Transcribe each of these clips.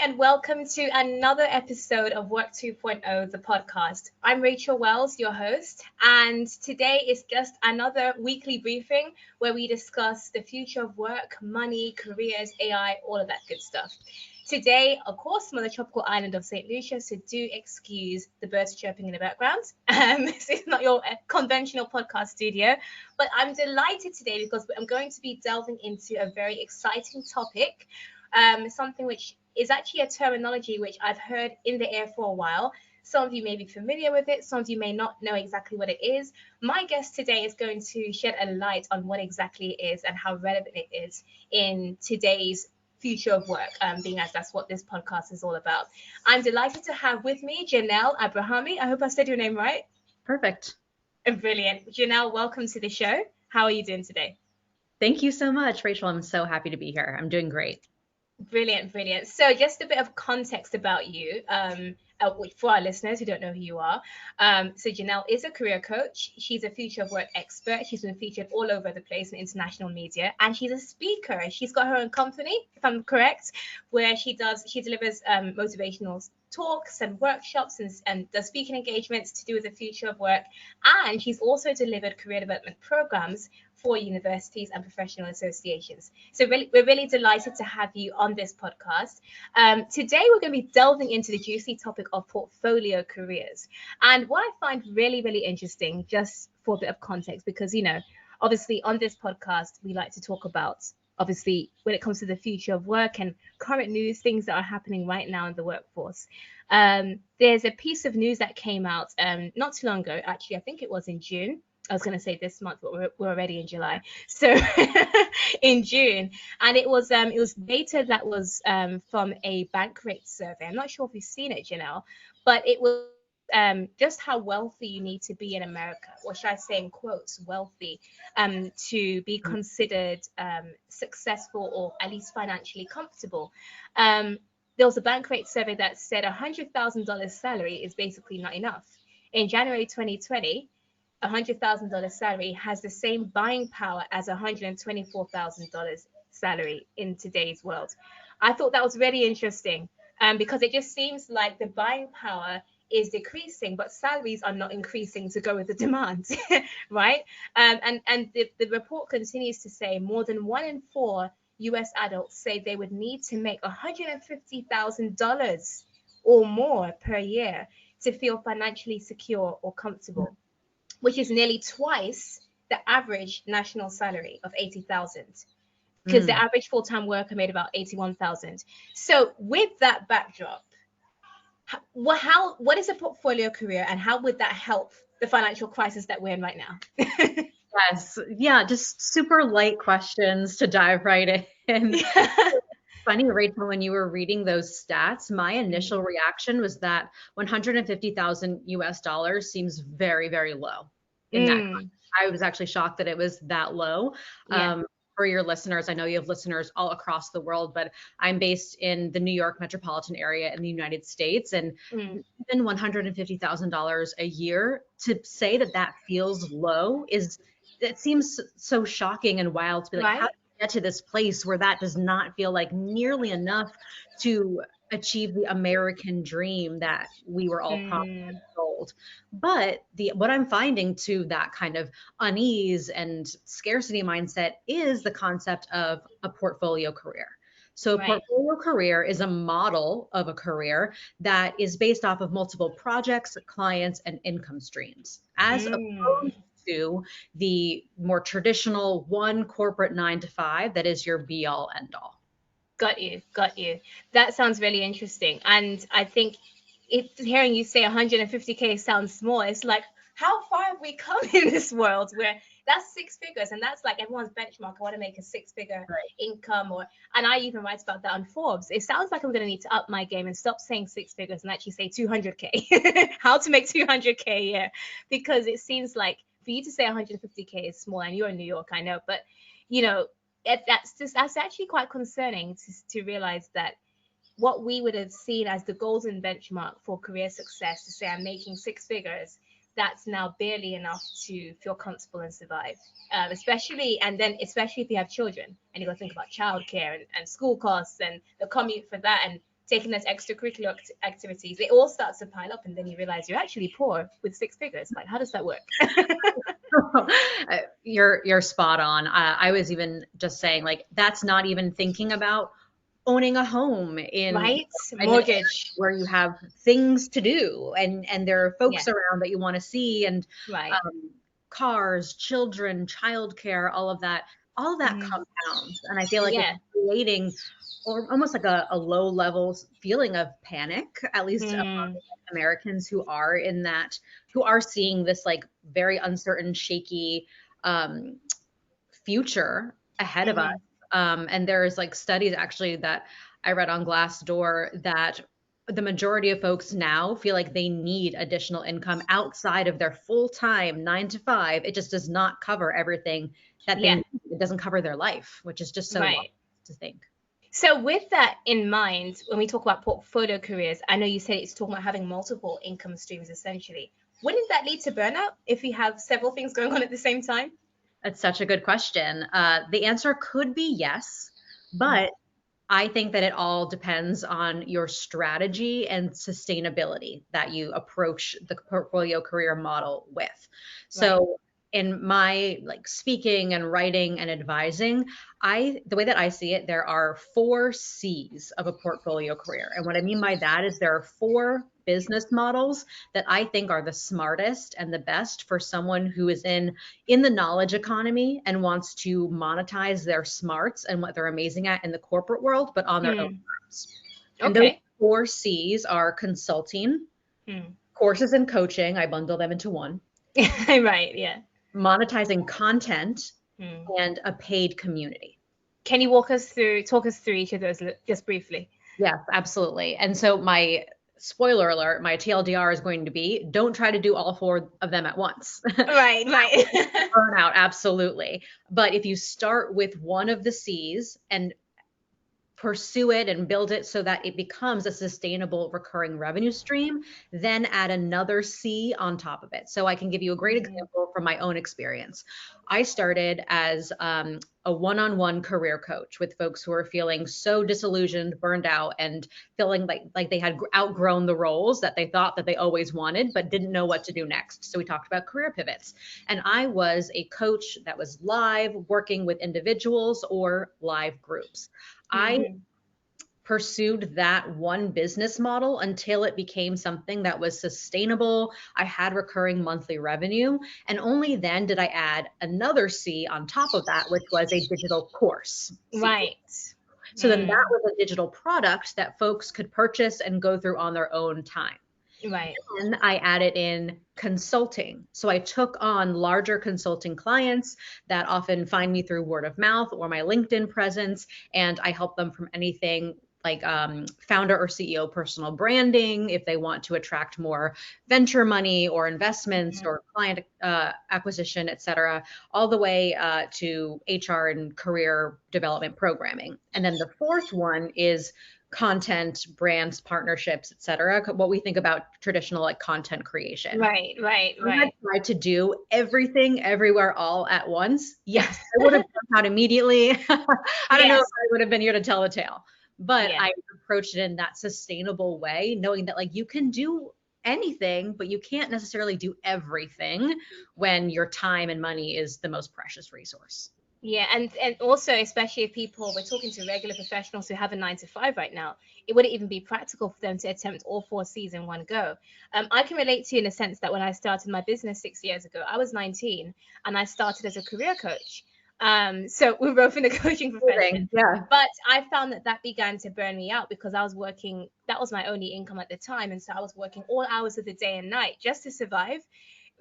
and welcome to another episode of Work 2.0, the podcast. I'm Rachel Wells, your host, and today is just another weekly briefing where we discuss the future of work, money, careers, AI, all of that good stuff. Today, of course, I'm on the tropical island of St. Lucia, so do excuse the birds chirping in the background. This is not your conventional podcast studio, but I'm delighted today because I'm going to be delving into a very exciting topic, something which is actually a terminology which I've heard in the air for a while. Some of you may be familiar with it, some of you may not know exactly what it is. My guest today is going to shed a light on what exactly it is and how relevant it is in today's future of work, being as that's what this podcast is all about. I'm delighted to have with me Janel Abrahami. I hope I said your name right. Perfect. Brilliant. Janel, welcome to the show. How are you doing today? Thank you so much, Rachel. I'm so happy to be here. I'm doing great. Brilliant, brilliant. So just a bit of context about you, for our listeners who don't know who you are. So Janel is a career coach. She's a future of work expert. She's been featured all over the place in international media, and she's a speaker. She's got her own company, if I'm correct, where she delivers motivational talks and workshops and does speaking engagements to do with the future of work. And she's also delivered career development programs for universities and professional associations. So we're really delighted to have you on this podcast. Today, we're going to be delving into the juicy topic of portfolio careers. And what I find really, really interesting, just for a bit of context, because, obviously on this podcast, we like to talk about, obviously, when it comes to the future of work and current news, things that are happening right now in the workforce. There's a piece of news that came out not too long ago, actually, I think it was in June. I was going to say this month, but we're already in July. So in June, and it was data that was from a bank rate survey. I'm not sure if you've seen it, Janelle, but it was just how wealthy you need to be in America, or should I say in quotes, wealthy, to be considered successful or at least financially comfortable. There was a bank rate survey that said $100,000 salary is basically not enough. In January 2020, $100,000 salary has the same buying power as $124,000 salary in today's world. I thought that was really interesting because it just seems like the buying power is decreasing, but salaries are not increasing to go with the demand, right? And the report continues to say more than 1 in 4 US adults say they would need to make $150,000 or more per year to feel financially secure or comfortable, which is nearly twice the average national salary of 80,000, because the average full-time worker made about 81,000. So with that backdrop, what is a portfolio career and how would that help the financial crisis that we're in right now? Yes. Yeah, just super light questions to dive right in. Funny, Rachel, when you were reading those stats, my initial reaction was that 150,000 US dollars seems very, very low in that. I was actually shocked that it was that low. Yeah. For your listeners, I know you have listeners all across the world, but I'm based in the New York metropolitan area in the United States, and even $150,000 a year, to say that that feels low it seems so shocking and wild to be like, Right. how do we get to this place where that does not feel like nearly enough to achieve the American dream that we were all promised and sold? But what I'm finding to that kind of unease and scarcity mindset is the concept of a portfolio career. So a portfolio career is a model of a career that is based off of multiple projects, clients, and income streams, as opposed to the more traditional one corporate 9 to 5 that is your be all end all. Got you. That sounds really interesting. And I think hearing you say 150K sounds small. It's like, how far have we come in this world where that's 6 figures and that's like everyone's benchmark? I want to make a 6-figure income, and I even write about that on Forbes. It sounds like I'm going to need to up my game and stop saying 6 figures and actually say 200K. How to make 200K a year, because it seems like for you to say 150K is small, and you're in New York, I know, but that's actually quite concerning to realize that what we would have seen as the golden benchmark for career success, to say I'm making 6 figures, that's now barely enough to feel comfortable and survive. Especially if you have children and you got to think about childcare and school costs and the commute for that, and taking those extracurricular activities, it all starts to pile up, and then you realize you're actually poor with six figures. Like, how does that work? You're spot on. I was even just saying, like, that's not even thinking about owning a home in Right? an area Mortgage. where you have things to do, and there are Yeah. folks around that you want to see, and Right. cars, children, childcare, all of that Mm. compounds. And I feel like it's Yeah. creating or almost like a low level feeling of panic, at least among Mm. Americans who are seeing this like very uncertain, shaky um, future ahead of us. Mm-hmm. And there's like studies actually that I read on Glassdoor that the majority of folks now feel like they need additional income outside of their full-time 9 to 5. It just does not cover everything that they Yeah. need. It doesn't cover their life, which is just so wild Right. to think. So, with that in mind, when we talk about portfolio careers, I know you said it's talking about having multiple income streams essentially. Wouldn't that lead to burnout if you have several things going on at the same time? That's such a good question. The answer could be yes, Mm. but I think that it all depends on your strategy and sustainability that you approach the portfolio career model with. Right. So in my like speaking and writing and advising, the way that I see it, there are 4 C's of a portfolio career. And what I mean by that is there are 4 business models that I think are the smartest and the best for someone who is in the knowledge economy and wants to monetize their smarts and what they're amazing at in the corporate world, but on their own Mm. terms. And those Okay. 4 C's are consulting, Mm. courses and coaching. I bundle them into one, Right. Yeah. monetizing content, Mm. and a paid community. Can you talk us through each of those just briefly? Yes, absolutely. And so my spoiler alert, my TLDR is going to be don't try to do all 4 of them at once. Right. Right. Burnout, absolutely. But if you start with one of the C's and pursue it and build it so that it becomes a sustainable recurring revenue stream, then add another C on top of it. So I can give you a great Mm. example from my own experience. I started as a one-on-one career coach with folks who are feeling so disillusioned, burned out, and feeling like they had outgrown the roles that they thought that they always wanted, but didn't know what to do next. So we talked about career pivots. And I was a coach that was live working with individuals or live groups. I Mm-hmm. pursued that one business model until it became something that was sustainable. I had recurring monthly revenue. And only then did I add another C on top of that, which was a digital course C. Right. So then that Mm. was a digital product that folks could purchase and go through on their own time. Right. And I added in consulting. So I took on larger consulting clients that often find me through word of mouth or my LinkedIn presence, and I help them from anything like founder or CEO personal branding, if they want to attract more venture money or investments Mm. or client acquisition, et cetera, all the way to HR and career development programming. And then the fourth one is content, brands, partnerships, et cetera, what we think about traditional like content creation. Right. Right. If I had Right. tried to do everything, everywhere, all at once, yes, I would have burnt out immediately. I don't know if Yes. I would have been here to tell the tale, but Yeah. I approached it in that sustainable way, knowing that like you can do anything, but you can't necessarily do everything when your time and money is the most precious resource. Yeah, and also especially if people we're talking to regular professionals who have a 9 to 5 right now, it wouldn't even be practical for them to attempt all 4 C's in one go. I can relate to you in the sense that when I started my business 6 years ago, I was 19 and I started as a career coach. So we're both in the coaching profession, Yeah. but I found that that began to burn me out because I was working. That was my only income at the time, and so I was working all hours of the day and night just to survive,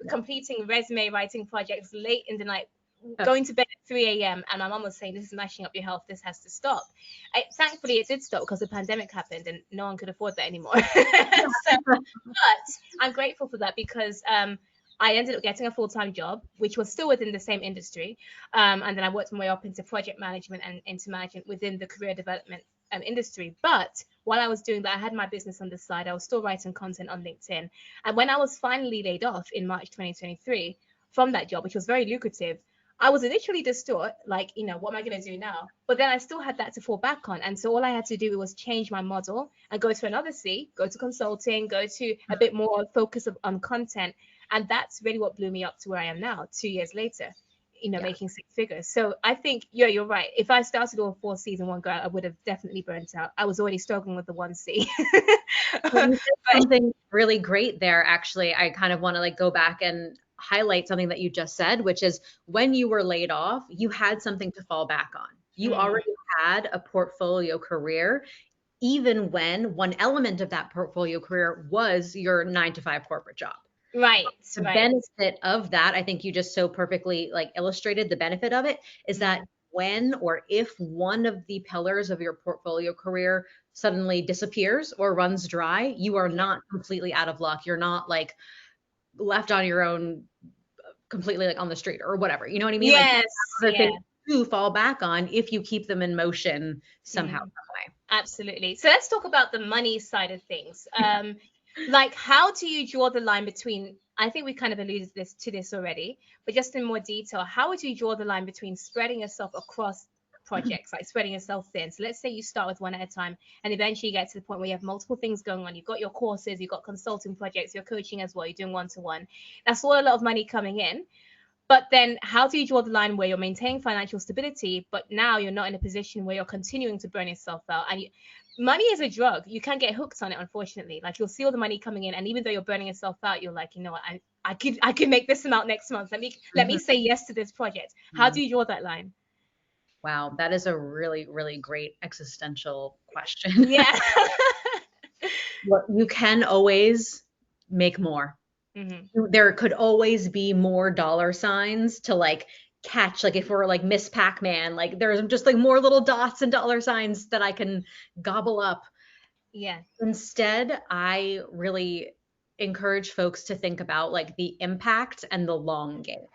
Yeah. completing resume writing projects late in the night, Yeah. going to bed at 3 a.m. And my mom was saying, "This is mashing up your health. This has to stop." Thankfully, it did stop because the pandemic happened and no one could afford that anymore. So, but I'm grateful for that because I ended up getting a full-time job, which was still within the same industry. And then I worked my way up into project management and into management within the career development industry. But while I was doing that, I had my business on the side. I was still writing content on LinkedIn. And when I was finally laid off in March 2023 from that job, which was very lucrative, I was initially distraught, like, what am I going to do now? But then I still had that to fall back on. And so all I had to do was change my model and go to another C, go to consulting, go to a bit more focus on content. And that's really what blew me up to where I am now, 2 years later, Yeah. making six figures. So I think, yeah, you're right. If I started all four C's in one go, I would have definitely burnt out. I was already struggling with the one C. Well, you said But something really great there, actually. I kind of want to like go back and highlight something that you just said, which is when you were laid off, you had something to fall back on. You mm, already had a portfolio career, even when one element of that portfolio career was your 9 to 5 corporate job. right, The right. benefit of that, I think you just so perfectly like illustrated the benefit of it, is that Mm, when or if one of the pillars of your portfolio career suddenly disappears or runs dry, you are yeah. not completely out of luck. You're not like left on your own completely like on the street or whatever. You know what I mean? Like you Yes, have other yeah. things to fall back on if you keep them in motion somehow, Mm. some Absolutely. So let's talk about the money side of things. Like, how do you draw the line between? I think we kind of alluded to this already, but just in more detail, how would you draw the line between spreading yourself across way. projects, like spreading yourself thin? So let's say you start with one at a time, and eventually you get to the point where you have multiple things going on. You've got your courses, you've got consulting projects, you're coaching as well, you're doing one-to-one. That's all a lot of money coming in. But then how do you draw the line where you're maintaining financial stability, but now you're not in a position where you're continuing to burn yourself out? And money is a drug. You can get hooked on it, unfortunately. Like, you'll see all the money coming in, and even though you're burning yourself out, you're like, you know what, I could make this amount next month. Let me Mhm, say yes to this project. How mhm. do you draw that line? Wow, that is a really, really great existential question. Yeah. Well, you can always make more. Hmm. There could always be more dollar signs to like catch, like if we're like Miss Pac-Man, like there's just like more little dots and dollar signs that I can gobble up. Yeah. Instead, I really encourage folks to think about like the impact and the long game.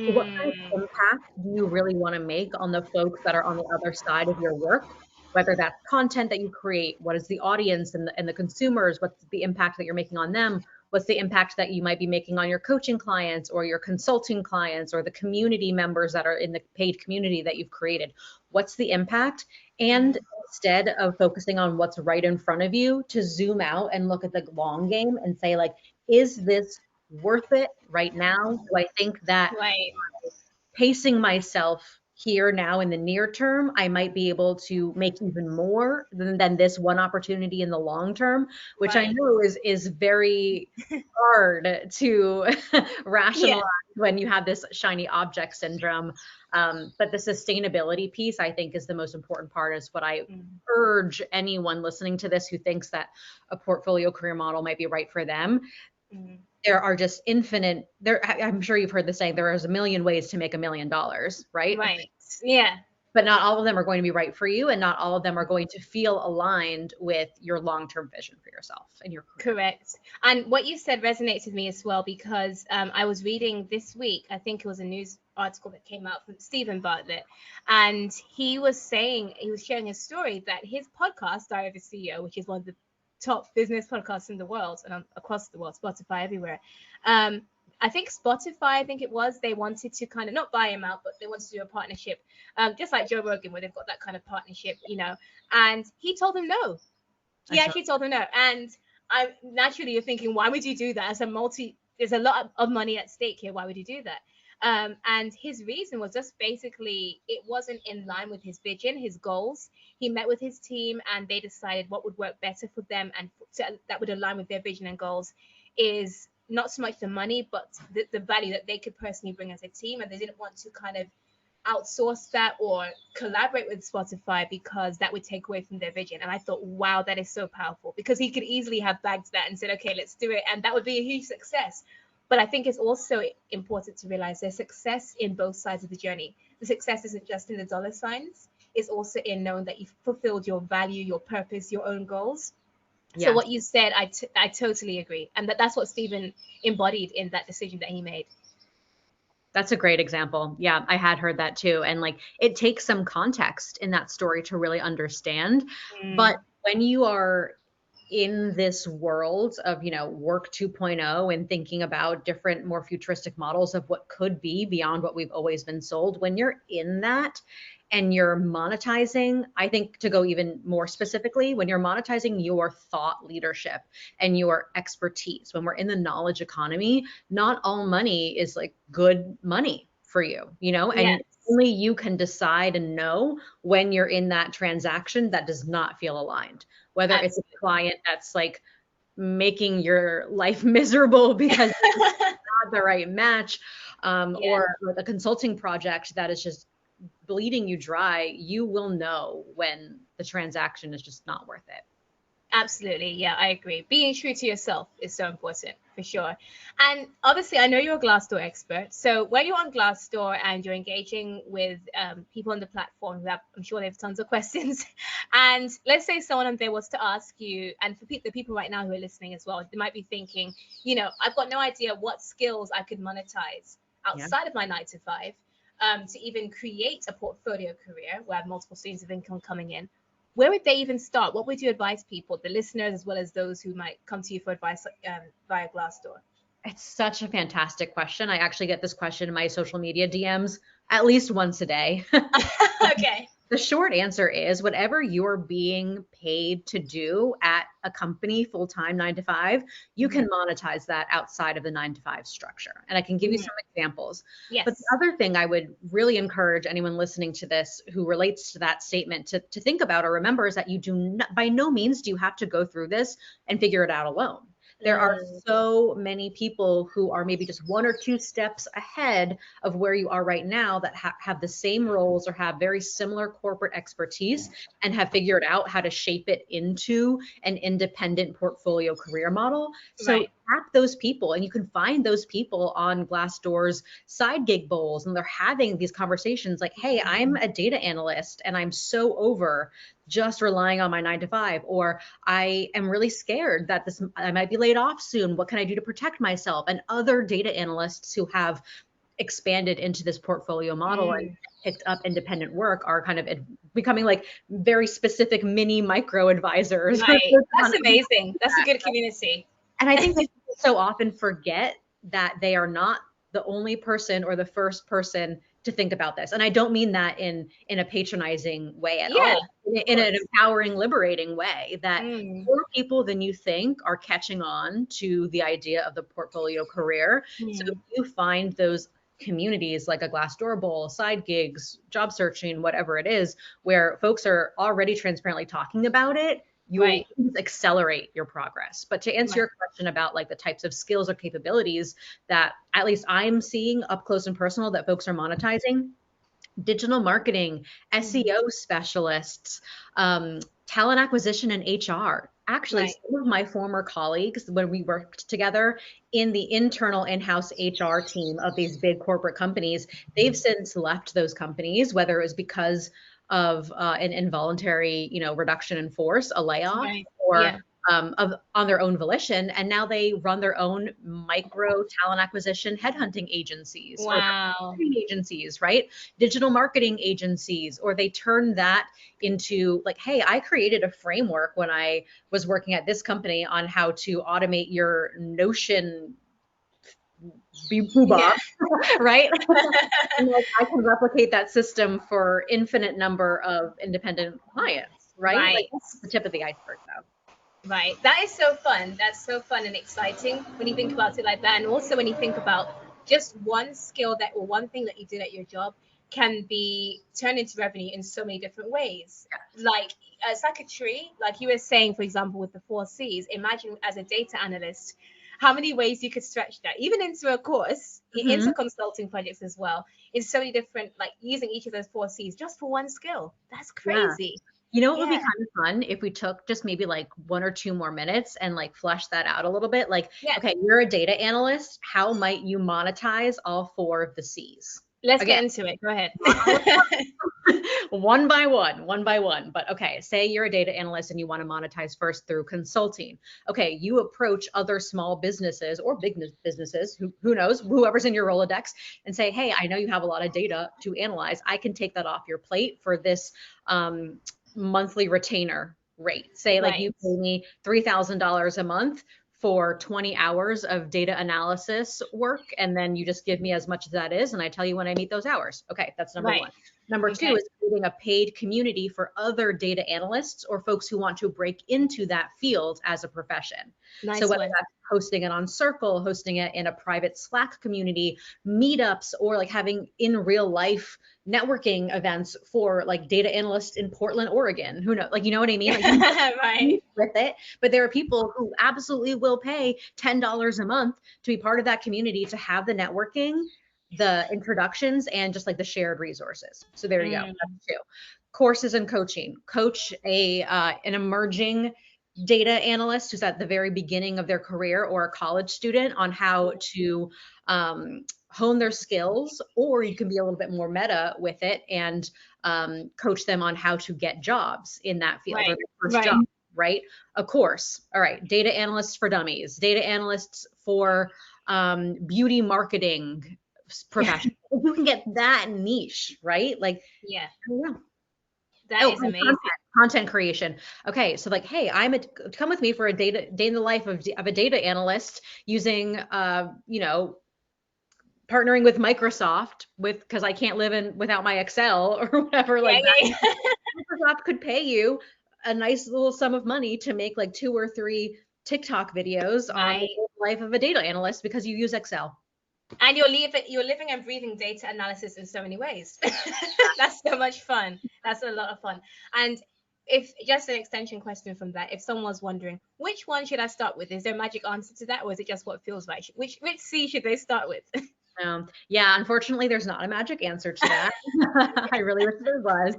What kind Mm, of impact do you really want to make on the folks that are on the other side of your work? Whether that's content that you create, what is the audience and the consumers, what's the impact that you're making on them? What's the impact that you might be making on your coaching clients or your consulting clients or the community members that are in the paid community that you've created? What's the impact? And mm, instead of focusing on what's right in front of you, to zoom out and look at the long game and say, like, is this worth it right now? Do I think that right. pacing myself here now in the near term, I might be able to make even more than this one opportunity in the long term, which I Right. know is very hard to Yeah. rationalize when you have this shiny object syndrome. But the sustainability piece, I think, is the most important part. Is what I Mm, urge anyone listening to this who thinks that a portfolio career model might be right for them. mm. There are just infinite there I'm sure you've heard the saying, there is a million ways to make $1 million, right? Right. Yeah. But not all of them are going to be right for you, and not all of them are going to feel aligned with your long-term vision for yourself and your career. Correct. And what you said resonates with me as well because I was reading this week, I think it was a news article that came out from Stephen Bartlett, and he was saying, he was sharing his story that his podcast, Diary of a CEO, which is one of the top business podcasts in the world and across the world, Spotify, everywhere. Um, I think Spotify, I think it was, they wanted to kind of not buy him out, but they wanted to do a partnership, just like Joe Rogan, where they've got that kind of partnership. And he told them no. I He totally actually told him no. And I naturally you're thinking, why would you do that? There's a lot of money at stake here. Why would you do that? And his reason was just basically it wasn't in line with his vision, his goals. He met with his team and they decided what would work better for them and that would align with their vision and goals is not so much the money, but the value that they could personally bring as a team. And they didn't want to kind of outsource that or collaborate with Spotify because that would take away from their vision. And I thought, wow, that is so powerful because he could easily have bagged that and said, okay, let's do it. And that would be a huge success. But I think it's also important to realize there's success in both sides of the journey. The success isn't just in the dollar signs, it's also in knowing that you've fulfilled your value, your purpose, your own goals. So yeah, what you said, I totally agree. And that's what Stephen embodied in that decision that he made. that's a great example. Yeah, I had heard that too, and like it takes some context in that story to really understand. But Mm, when you are in this world of, work 2.0 and thinking about different, more futuristic models of what could be beyond what we've always been sold, when you're in that and you're monetizing, I think, to go even more specifically, when you're monetizing your thought leadership and your expertise, when we're in the knowledge economy, not all money is like good money for you, Yes, and only you can decide and know when you're in that transaction that does not feel aligned, whether it's a absolutely. client that's like making your life miserable because it's not the right match, Yeah. or with a consulting project that is just bleeding you dry, you will know when the transaction is just not worth it. Absolutely. Yeah, I agree. Being true to yourself is so important for sure. And obviously, I know you're a Glassdoor expert. So when you're on Glassdoor and you're engaging with people on the platform who have, I'm sure they have tons of questions. And let's say someone on there was to ask you, and for the people right now who are listening as well, they might be thinking, I've got no idea what skills I could monetize Yeah. outside of my 9 to 5 to even create a portfolio career where I have multiple streams of income coming in. Where would they even start? What would you advise people, the listeners, as well as those who might come to you for advice via Glassdoor? It's such a fantastic question. I actually get this question in my social media DMs at least once a day. Okay. The short answer is whatever you're being paid to do at a company full time, 9 to 5, you Mhm. can monetize that outside of the 9 to 5 structure. And I can give you Mhm. some examples. But the Yes. other thing I would really encourage anyone listening to this who relates to that statement to think about or remember is that you do not, by no means do you have to go through this and figure it out alone. There are Mm, so many people who are maybe just 1 or 2 steps ahead of where you are right now that have the same roles or have very similar corporate expertise and have figured out how to shape it into an independent portfolio career model. So right. tap those people, and you can find those people on Glassdoor's side gig bowls, and they're having these conversations like, hey, I'm a data analyst and I'm so over just relying on my 9 to 5, or I am really scared that I might be laid off soon. What can I do to protect myself? And other data analysts who have expanded into this portfolio model and Mm, picked up independent work are kind of becoming like very specific mini micro advisors. right. That's amazing. That's a good community. And I think that people so often forget that they are not the only person or the first person to think about this. And I don't mean that in a patronizing way at Yeah, all, of in an course. empowering, liberating way, that Mm, more people than you think are catching on to the idea of the portfolio career. So if mm, you find those communities like a Glassdoor Bowl, side gigs, job searching, whatever it is, where folks are already transparently talking about it, you'll right. accelerate your progress. But to answer Right. your question about like the types of skills or capabilities that at least I'm seeing up close and personal that folks are monetizing, digital marketing, Mhm. SEO specialists, talent acquisition and HR. Actually, Right. some of my former colleagues, when we worked together in the internal in-house HR team of these big corporate companies, they've since left those companies, whether it was because of an involuntary, reduction in force, a layoff, Right. or Yeah. on their own volition, and now they run their own micro talent acquisition headhunting agencies or Wow. agencies, right? Digital marketing agencies, or they turn that into like, hey, I created a framework when I was working at this company on how to automate your Notion Yeah. booba, right? And like, I can replicate that system for infinite number of independent clients, right? Like Right. that's the tip of the iceberg, though. Right. That is so fun. That's so fun and exciting when you think about it like that. And also when you think about just one skill that or one thing that you did at your job can be turned into revenue in so many different ways. Like it's like a tree, like you were saying, for example, with the 4 C's. Imagine as a data analyst, how many ways you could stretch that, even into a course, Mhm. into consulting projects as well. In so many different, like using each of those 4 C's just for one skill. That's Yeah. crazy. You know what would Yeah. be kind of fun if we took just maybe like 1 or 2 more minutes and like flesh that out a little bit? Like, Yeah. okay, you're a data analyst. How might you monetize all 4 of the C's? Let's Again, get into it. Go ahead. not all one by one, one by one. But okay, say you're a data analyst and you want to monetize first through consulting. Okay, you approach other small businesses or big businesses, who knows, whoever's in your Rolodex, and say, hey, I know you have a lot of data to analyze. I can take that off your plate for this monthly retainer rate. Say like you Right. pay me $3,000 a month for 20 hours of data analysis work, and then you just give me as much as that is, and I tell you when I meet those hours. Okay, that's number one. Right. Number two Okay. is creating a paid community for other data analysts or folks who want to break into that field as a profession. So Nice whether one. that's hosting it on Circle, hosting it in a private Slack community, meetups, or like having in real life networking events for like data analysts in Portland, Oregon. Who knows? Like, you know what I mean? Like, Right. with it, but there are people who absolutely will pay $10 a month to be part of that community, to have the networking, the introductions, and just like the shared resources. So there you go. Mm. That's two. Courses and coaching. Coach an emerging data analyst who's at the very beginning of their career, or a college student, on how to hone their skills, or you can be a little bit more meta with it and coach them on how to get jobs in that field, or Right. their first Right. job, right? A course. All right. Data analysts for dummies, data analysts for beauty marketing professionals. You can get that niche, right? Like, Yeah. I don't know. That Oh, is and amazing. content creation. Okay, so like, hey, come with me for a day in the life of a data analyst using, partnering with Microsoft with, because I can't live in without my Excel or whatever Yeah. like that. Yeah. Microsoft could pay you a nice little sum of money to make like 2 or 3 TikTok videos on the Right. life of a data analyst because you use Excel. And you're living and breathing data analysis in so many ways. That's so much fun. That's a lot of fun. And if just an extension question from that, if someone's wondering which one should I start with, is there a magic answer to that, or is it just what feels right? Which C should they start with? Yeah, unfortunately, there's not a magic answer to that. I really wish there was.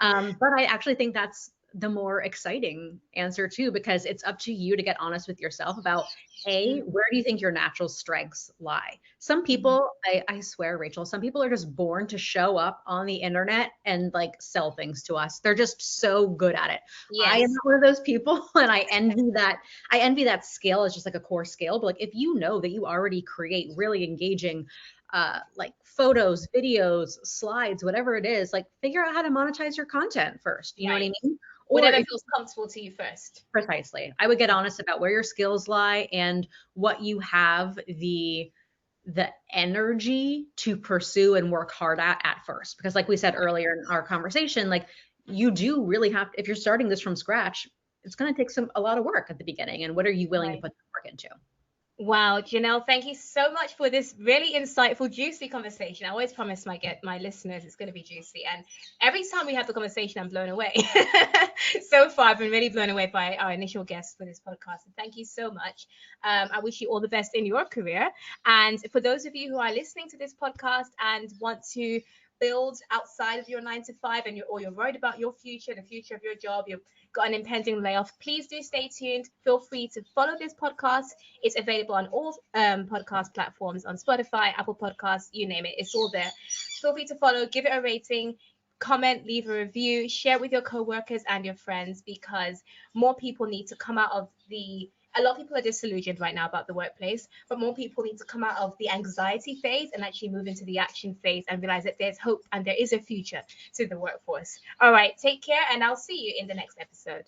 But I actually think that's the more exciting answer too, because it's up to you to get honest with yourself about, A, where do you think your natural strengths lie? Some Mhm. people, I swear, Rachel, some people are just born to show up on the internet and like sell things to us. They're just so good at it. I am Yes. not one of those people, and I envy that. I envy that skill as just like a core skill. But like, if you know that you already create really engaging like photos, videos, slides, whatever it is, like figure out how to monetize your content first. You know what I Right. mean? Or Whatever if feels comfortable to you first. precisely, I would get honest about where your skills lie and what you have the energy to pursue and work hard at first. Because like we said earlier in our conversation, like you do really have, if you're starting this from scratch, it's going to take a lot of work at the beginning. And what are you willing to Right. put the work into? Wow, Janelle, thank you so much for this really insightful, juicy conversation. I always promise my listeners it's going to be juicy, and every time we have the conversation, I'm blown away. So far, I've been really blown away by our initial guest for this podcast. And thank you so much. I wish you all the best in your career. And for those of you who are listening to this podcast and want to build outside of your 9 to 5, and you're worried about your future, the future of your job, you've got an impending layoff, please do stay tuned. Feel free to follow this podcast. It's available on all podcast platforms, on Spotify, Apple Podcasts, you name it. It's all there. Feel free to follow, give it a rating, comment, leave a review, share with your coworkers and your friends, because more people need to come out of the a lot of people are disillusioned right now about the workplace, but more people need to come out of the anxiety phase and actually move into the action phase and realize that there's hope and there is a future to the workforce. All right, take care, and I'll see you in the next episode.